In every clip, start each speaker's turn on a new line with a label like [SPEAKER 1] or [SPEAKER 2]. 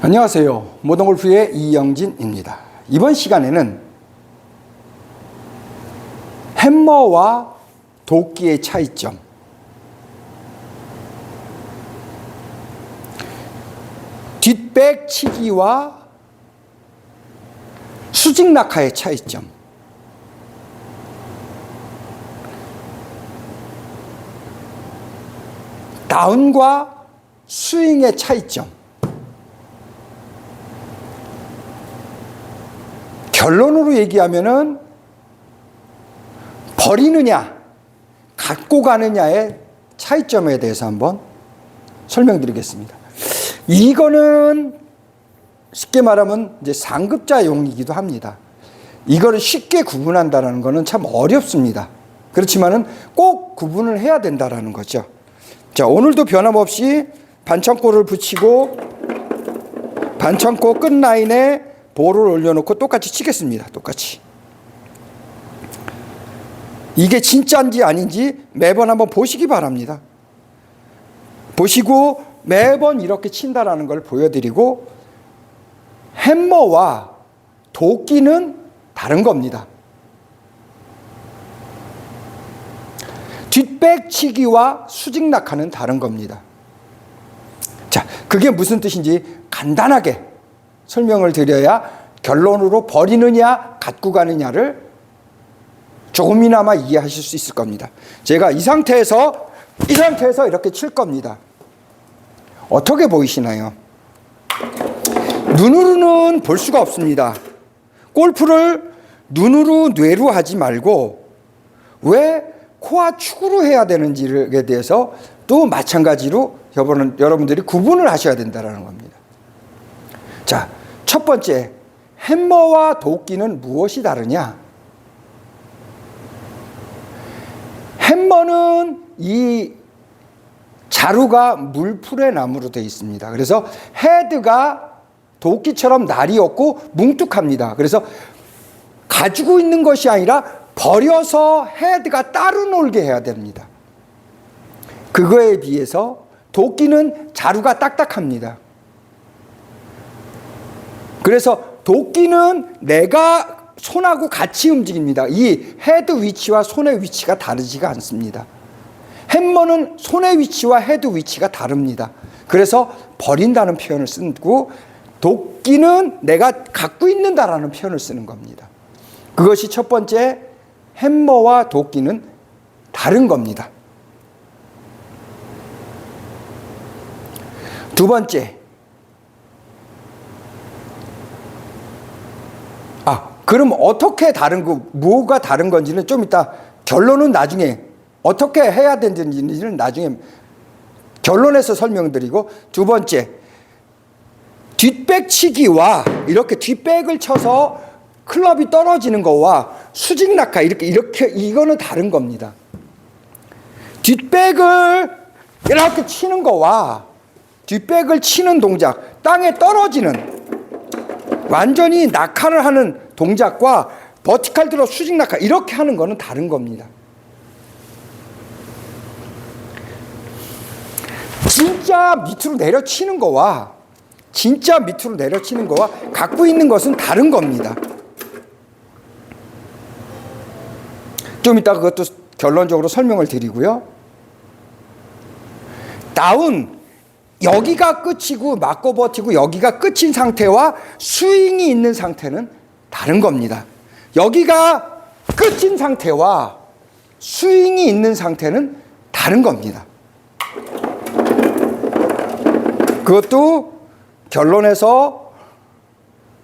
[SPEAKER 1] 안녕하세요. 모던골프의 이영진입니다. 이번 시간에는 햄머와 도끼의 차이점, 뒷백 치기와 수직 낙하의 차이점, 다운과 스윙의 차이점, 결론으로 얘기하면은 버리느냐, 갖고 가느냐의 차이점에 대해서 한번 설명드리겠습니다. 이거는 쉽게 말하면 이제 상급자용이기도 합니다. 이거를 쉽게 구분한다는 거는 참 어렵습니다. 그렇지만은 꼭 구분을 해야 된다는 거죠. 자, 오늘도 변함없이 반창고를 붙이고 반창고 끝 라인에 볼을 올려놓고 똑같이 치겠습니다. 똑같이. 이게 진짜인지 아닌지 매번 한번 보시기 바랍니다. 보시고 매번 이렇게 친다라는 걸 보여드리고, 햄머와 도끼는 다른 겁니다. 뒷백 치기와 수직 낙하는 다른 겁니다. 자, 그게 무슨 뜻인지 간단하게 설명을 드려야 결론으로 버리느냐 갖고 가느냐를 조금이나마 이해하실 수 있을 겁니다. 제가 이 상태에서 이렇게 칠 겁니다. 어떻게 보이시나요? 눈으로는 볼 수가 없습니다. 골프를 눈으로 뇌로 하지 말고 왜 코와 축으로 해야 되는지에 대해서 또 마찬가지로 여러분들이 구분을 하셔야 된다는 겁니다. 자, 첫 번째, 햄머와 도끼는 무엇이 다르냐? 햄머는 이 자루가 물풀의 나무로 되어 있습니다. 그래서 헤드가 도끼처럼 날이 없고 뭉툭합니다. 그래서 가지고 있는 것이 아니라 버려서 헤드가 따로 놀게 해야 됩니다. 그거에 비해서 도끼는 자루가 딱딱합니다. 그래서 도끼는 내가 손하고 같이 움직입니다. 이 헤드 위치와 손의 위치가 다르지가 않습니다. 햄머는 손의 위치와 헤드 위치가 다릅니다. 그래서 버린다는 표현을 쓰고, 도끼는 내가 갖고 있는다라는 표현을 쓰는 겁니다. 그것이 첫 번째, 햄머와 도끼는 다른 겁니다. 두 번째, 그럼 어떻게 뭐가 다른 건지는 좀 이따, 결론은 나중에 어떻게 해야 되는지는 나중에 결론에서 설명드리고, 두 번째, 뒷백 치기와 이렇게 뒷백을 쳐서 클럽이 떨어지는 거와 수직 낙하 이렇게 이거는 다른 겁니다. 뒷백을 이렇게 치는 거와 뒷백을 치는 동작, 땅에 떨어지는 완전히 낙하를 하는 동작과 버티칼 들어 수직 낙하 이렇게 하는 거는 다른 겁니다. 진짜 밑으로 내려치는 거와 갖고 있는 것은 다른 겁니다. 좀 이따 그것도 결론적으로 설명을 드리고요. 다운, 여기가 끝이고 맞고 버티고 여기가 끝인 상태와 스윙이 있는 상태는 다른 겁니다. 여기가 끝인 상태와 스윙이 있는 상태는 다른 겁니다. 그것도 결론에서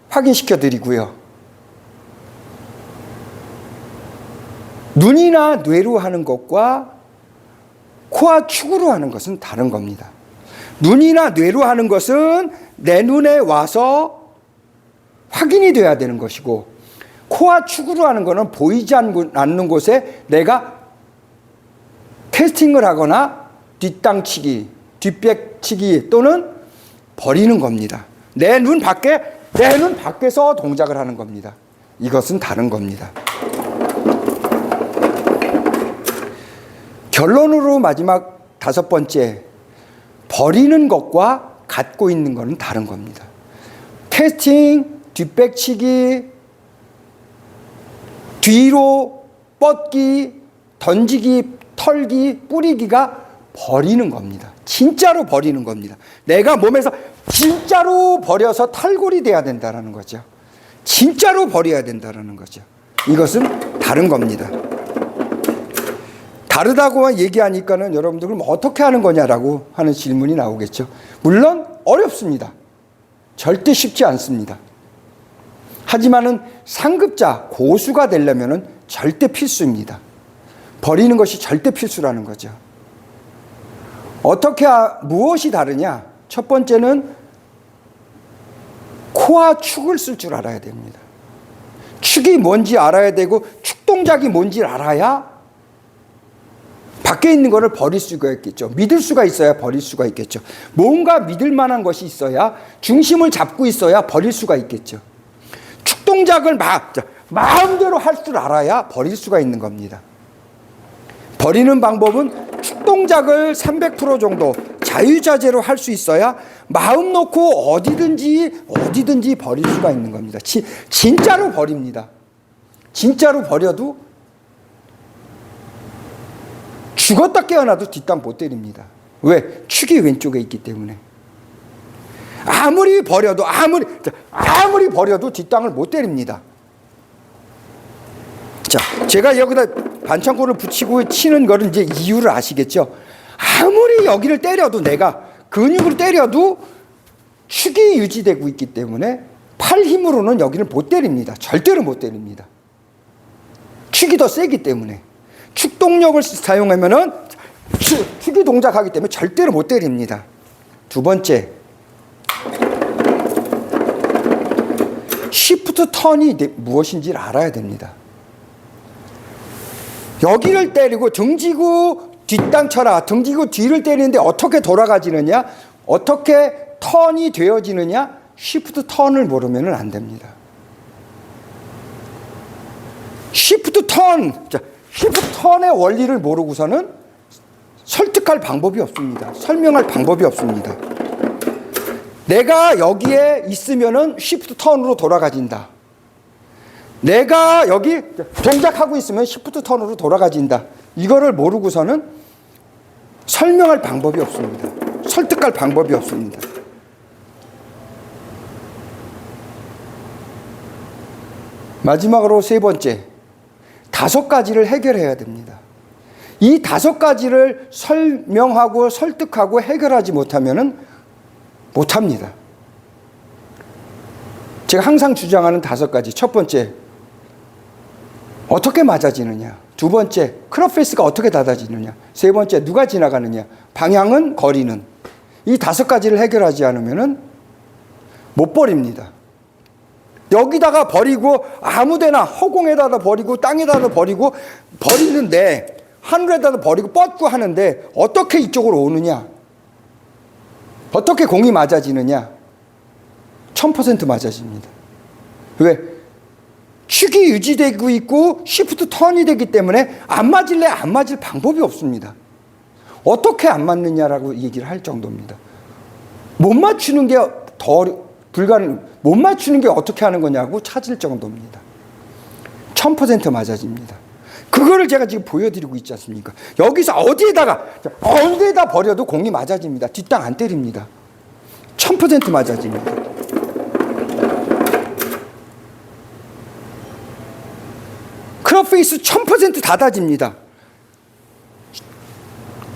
[SPEAKER 1] 확인시켜 드리고요. 눈이나 뇌로 하는 것과 코와 축으로 하는 것은 다른 겁니다. 눈이나 뇌로 하는 것은 내 눈에 와서 확인이 돼야 되는 것이고, 코와 축으로 하는 것은 보이지 않는 곳에 내가 테스팅을 하거나 뒷땅치기, 뒷백치기 또는 버리는 겁니다. 내 눈 밖에서 동작을 하는 겁니다. 이것은 다른 겁니다. 결론으로 마지막 다섯 번째, 버리는 것과 갖고 있는 것은 다른 겁니다. 캐스팅, 뒷백치기, 뒤로 뻗기, 던지기, 털기, 뿌리기가 버리는 겁니다. 진짜로 버리는 겁니다. 내가 몸에서 진짜로 버려서 탈골이 돼야 된다는 거죠. 진짜로 버려야 된다는 거죠. 이것은 다른 겁니다. 다르다고 얘기하니까는 여러분들 그럼 어떻게 하는 거냐라고 하는 질문이 나오겠죠. 물론 어렵습니다. 절대 쉽지 않습니다. 하지만은 상급자, 고수가 되려면은 절대 필수입니다. 버리는 것이 절대 필수라는 거죠. 무엇이 다르냐? 첫 번째는 코와 축을 쓸 줄 알아야 됩니다. 축이 뭔지 알아야 되고 축 동작이 뭔지 알아야 밖에 있는 것을 버릴 수가 있겠죠. 믿을 수가 있어야 버릴 수가 있겠죠. 뭔가 믿을 만한 것이 있어야, 중심을 잡고 있어야 버릴 수가 있겠죠. 축 동작을 마음대로 할 줄 알아야 버릴 수가 있는 겁니다. 버리는 방법은 축 동작을 300% 정도 자유자재로 할 수 있어야 마음 놓고 어디든지 버릴 수가 있는 겁니다. 진짜로 버립니다. 진짜로 버려도 죽었다 깨어나도 뒷땅 못 때립니다. 왜? 축이 왼쪽에 있기 때문에. 아무리 버려도 뒷땅을 못 때립니다. 자, 제가 여기다 반창고를 붙이고 치는 거는 이제 이유를 아시겠죠? 아무리 여기를 때려도, 내가 근육으로 때려도 축이 유지되고 있기 때문에 팔 힘으로는 여기를 못 때립니다. 절대로 못 때립니다. 축이 더 세기 때문에. 축동력을 사용하면은 축이 동작하기 때문에 절대로 못 때립니다. 두 번째, 시프트 턴이 무엇인지를 알아야 됩니다. 여기를 때리고 등지고 뒷땅 쳐라, 등지고 뒤를 때리는데 어떻게 돌아가지느냐, 어떻게 턴이 되어지느냐, 시프트 턴을 모르면 안 됩니다. 시프트 턴의 원리를 모르고서는 설득할 방법이 없습니다. 설명할 방법이 없습니다. 내가 여기에 있으면은 시프트 턴으로 돌아가진다. 내가 여기 동작하고 있으면 시프트 턴으로 돌아가진다. 이거를 모르고서는 설명할 방법이 없습니다. 설득할 방법이 없습니다. 마지막으로 세 번째, 5가지를 해결해야 됩니다. 이 5가지를 설명하고 설득하고 해결하지 못하면은 못합니다. 제가 항상 주장하는 5가지. 첫 번째, 어떻게 맞아지느냐. 두 번째, 크롭 페이스가 어떻게 닫아지느냐. 세 번째, 누가 지나가느냐. 방향은, 거리는. 이 5가지를 해결하지 않으면은 못 버립니다. 여기다가 버리고 아무데나 허공에다가 버리고 땅에다가 버리고 버리는데, 하늘에다가 버리고 뻗고 하는데 어떻게 이쪽으로 오느냐, 어떻게 공이 맞아지느냐. 1000% 맞아집니다. 왜? 축이 유지되고 있고 시프트 턴이 되기 때문에 안 맞을 방법이 없습니다. 어떻게 안 맞느냐라고 얘기를 할 정도입니다. 못 맞추는 게 못 맞추는 게 어떻게 하는 거냐고 찾을 정도입니다. 1000% 맞아집니다. 그거를 제가 지금 보여드리고 있지 않습니까? 여기서 어디에다 버려도 공이 맞아집니다. 뒷땅 안 때립니다. 1000% 맞아집니다. 크롭 페이스 1000% 닫아집니다.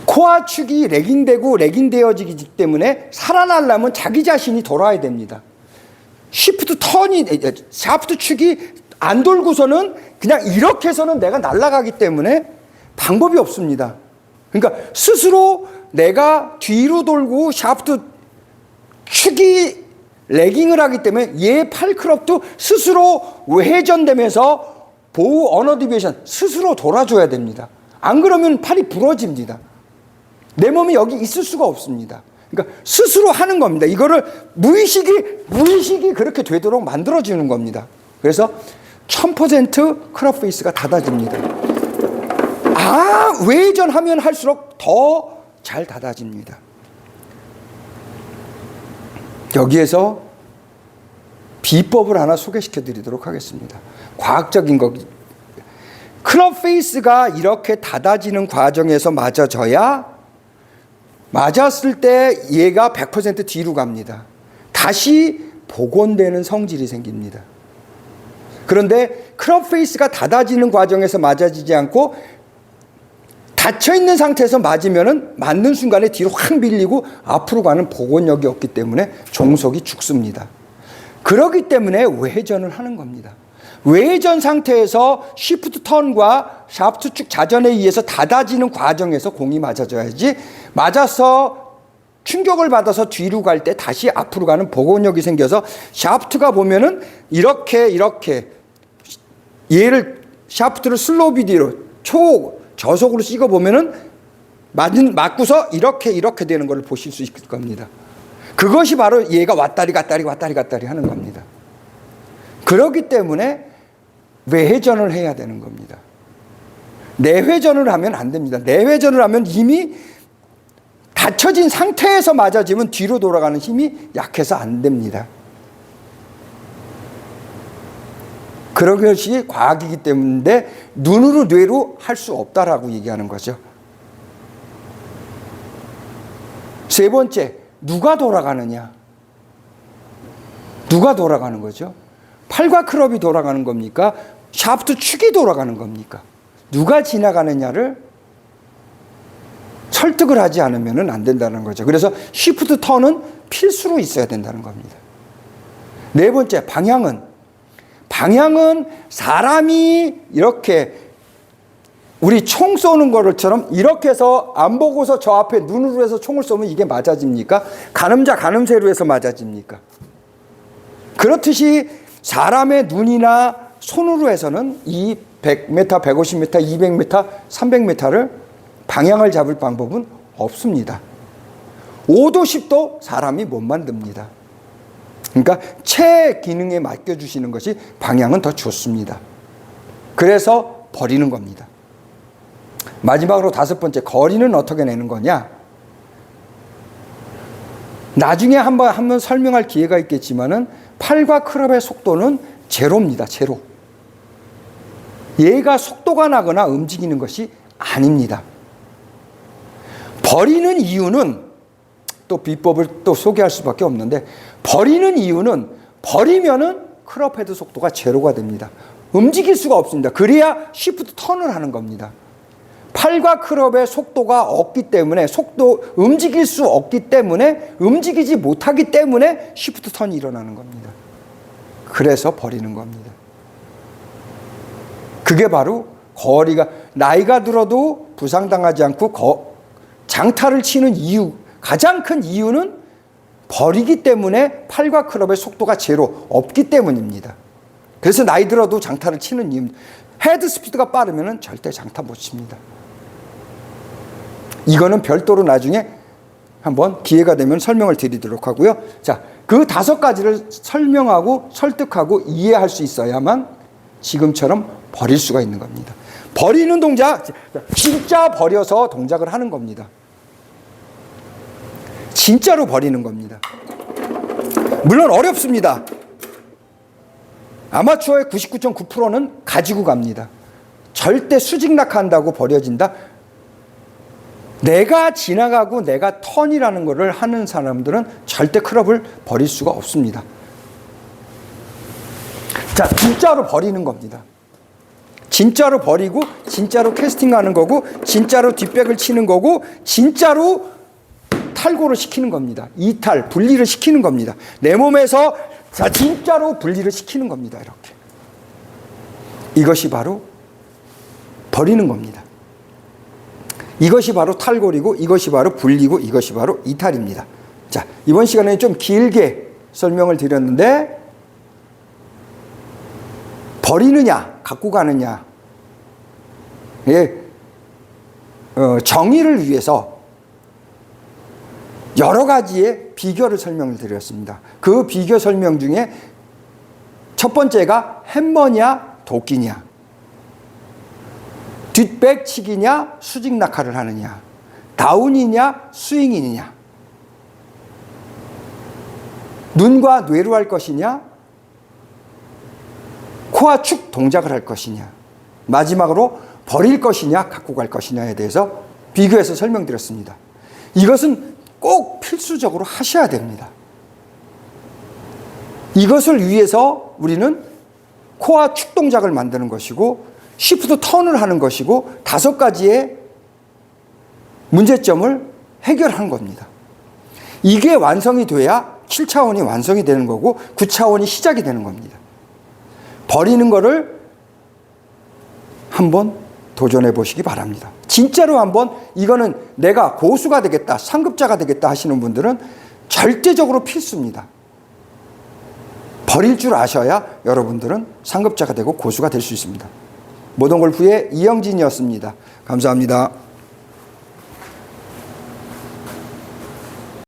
[SPEAKER 1] 코와 축이 레깅되어지기 때문에 살아나려면 자기 자신이 돌아야 됩니다. 샤프트 축이 안 돌고서는 그냥 이렇게 해서는 내가 날아가기 때문에 방법이 없습니다. 그러니까 스스로 내가 뒤로 돌고 샤프트 축이 레깅을 하기 때문에 얘 팔크롭도 스스로 회전되면서 보호 언어 디비에이션 스스로 돌아줘야 됩니다. 안 그러면 팔이 부러집니다. 내 몸이 여기 있을 수가 없습니다. 그러니까 스스로 하는 겁니다. 이거를 무의식이 그렇게 되도록 만들어주는 겁니다. 그래서 1000% 크롭 페이스가 닫아집니다. 외전하면 할수록 더 잘 닫아집니다. 여기에서 비법을 하나 소개시켜 드리도록 하겠습니다. 과학적인 거. 클럽 페이스가 이렇게 닫아지는 과정에서 맞아져야 맞았을 때 얘가 100% 뒤로 갑니다. 다시 복원되는 성질이 생깁니다. 그런데 클럽 페이스가 닫아지는 과정에서 맞아지지 않고 닫혀있는 상태에서 맞으면은 맞는 순간에 뒤로 확 밀리고 앞으로 가는 복원력이 없기 때문에 종속이 죽습니다. 그렇기 때문에 외회전을 하는 겁니다. 외회전 상태에서 시프트 턴과 샤프트 축 자전에 의해서 닫아지는 과정에서 공이 맞아져야지, 맞아서 충격을 받아서 뒤로 갈 때 다시 앞으로 가는 복원력이 생겨서 샤프트가 보면은 이렇게 얘를 샤프트를 슬로우 비디로 저속으로 찍어 보면은 맞고서 이렇게 되는 걸 보실 수 있을 겁니다. 그것이 바로 얘가 왔다리 갔다리 하는 겁니다. 그렇기 때문에 외회전을 해야 되는 겁니다. 내회전을 하면 안 됩니다. 내회전을 하면 이미 닫혀진 상태에서 맞아지면 뒤로 돌아가는 힘이 약해서 안 됩니다. 그런 것이 과학이기 때문에 눈으로 뇌로 할 수 없다라고 얘기하는 거죠. 세 번째, 누가 돌아가느냐? 누가 돌아가는 거죠? 팔과 클럽이 돌아가는 겁니까? 샤프트 축이 돌아가는 겁니까? 누가 지나가느냐를 설득을 하지 않으면 안 된다는 거죠. 그래서 시프트 턴은 필수로 있어야 된다는 겁니다. 네 번째, 방향은 사람이 이렇게 우리 총 쏘는 거를처럼 이렇게 해서 안 보고서 저 앞에 눈으로 해서 총을 쏘면 이게 맞아집니까? 가늠자 가늠쇠로 해서 맞아집니까? 그렇듯이 사람의 눈이나 손으로 해서는 이 100m, 150m, 200m, 300m를 방향을 잡을 방법은 없습니다. 5도, 10도 사람이 못 만듭니다. 그러니까 체 기능에 맡겨주시는 것이 방향은 더 좋습니다. 그래서 버리는 겁니다. 마지막으로 다섯 번째, 거리는 어떻게 내는 거냐? 나중에 한번 설명할 기회가 있겠지만은 팔과 클럽의 속도는 제로입니다. 제로. 얘가 속도가 나거나 움직이는 것이 아닙니다. 버리는 이유는 또 비법을 또 소개할 수밖에 없는데, 버리는 이유는 버리면은 클럽 헤드 속도가 제로가 됩니다. 움직일 수가 없습니다. 그래야 시프트 턴을 하는 겁니다. 팔과 클럽의 속도가 없기 때문에, 움직일 수 없기 때문에, 움직이지 못하기 때문에 시프트 턴이 일어나는 겁니다. 그래서 버리는 겁니다. 그게 바로 거리가, 나이가 들어도 부상당하지 않고 장타를 치는 이유, 가장 큰 이유는 버리기 때문에 팔과 클럽의 속도가 제로, 없기 때문입니다. 그래서 나이 들어도 장타를 치는 이유입니다. 헤드 스피드가 빠르면 절대 장타 못 칩니다. 이거는 별도로 나중에 한번 기회가 되면 설명을 드리도록 하고요. 자, 그 5가지를 설명하고 설득하고 이해할 수 있어야만 지금처럼 버릴 수가 있는 겁니다. 버리는 동작, 진짜 버려서 동작을 하는 겁니다. 진짜로 버리는 겁니다. 물론 어렵습니다. 아마추어의 99.9%는 가지고 갑니다. 절대 수직 낙하한다고 버려진다? 내가 지나가고 내가 턴이라는 것을 하는 사람들은 절대 클럽을 버릴 수가 없습니다. 자, 진짜로 버리는 겁니다. 진짜로 버리고, 진짜로 캐스팅하는 거고, 진짜로 뒷백을 치는 거고, 진짜로 탈고를 시키는 겁니다. 이탈, 분리를 시키는 겁니다. 내 몸에서 자, 진짜로 분리를 시키는 겁니다. 이렇게. 이것이 바로 버리는 겁니다. 이것이 바로 탈골이고, 이것이 바로 분리고, 이것이 바로 이탈입니다. 자, 이번 시간에 좀 길게 설명을 드렸는데, 버리느냐, 갖고 가느냐, 정의를 위해서 여러 가지의 비교를 설명을 드렸습니다. 그 비교 설명 중에 첫 번째가 햄머냐, 도끼냐, 뒷백치기냐, 수직 낙하를 하느냐, 다운이냐, 스윙이냐, 눈과 뇌로 할 것이냐, 코와 축 동작을 할 것이냐, 마지막으로 버릴 것이냐 갖고 갈 것이냐에 대해서 비교해서 설명드렸습니다. 이것은 꼭 필수적으로 하셔야 됩니다. 이것을 위해서 우리는 코와 축 동작을 만드는 것이고 시프트 턴을 하는 것이고 5가지의 문제점을 해결하는 겁니다. 이게 완성이 돼야 7차원이 완성이 되는 거고 9차원이 시작이 되는 겁니다. 버리는 거를 한번 도전해 보시기 바랍니다. 진짜로 한번 이거는 내가 고수가 되겠다, 상급자가 되겠다 하시는 분들은 절대적으로 필수입니다. 버릴 줄 아셔야 여러분들은 상급자가 되고 고수가 될 수 있습니다. 모던골프의 이영진이었습니다. 감사합니다.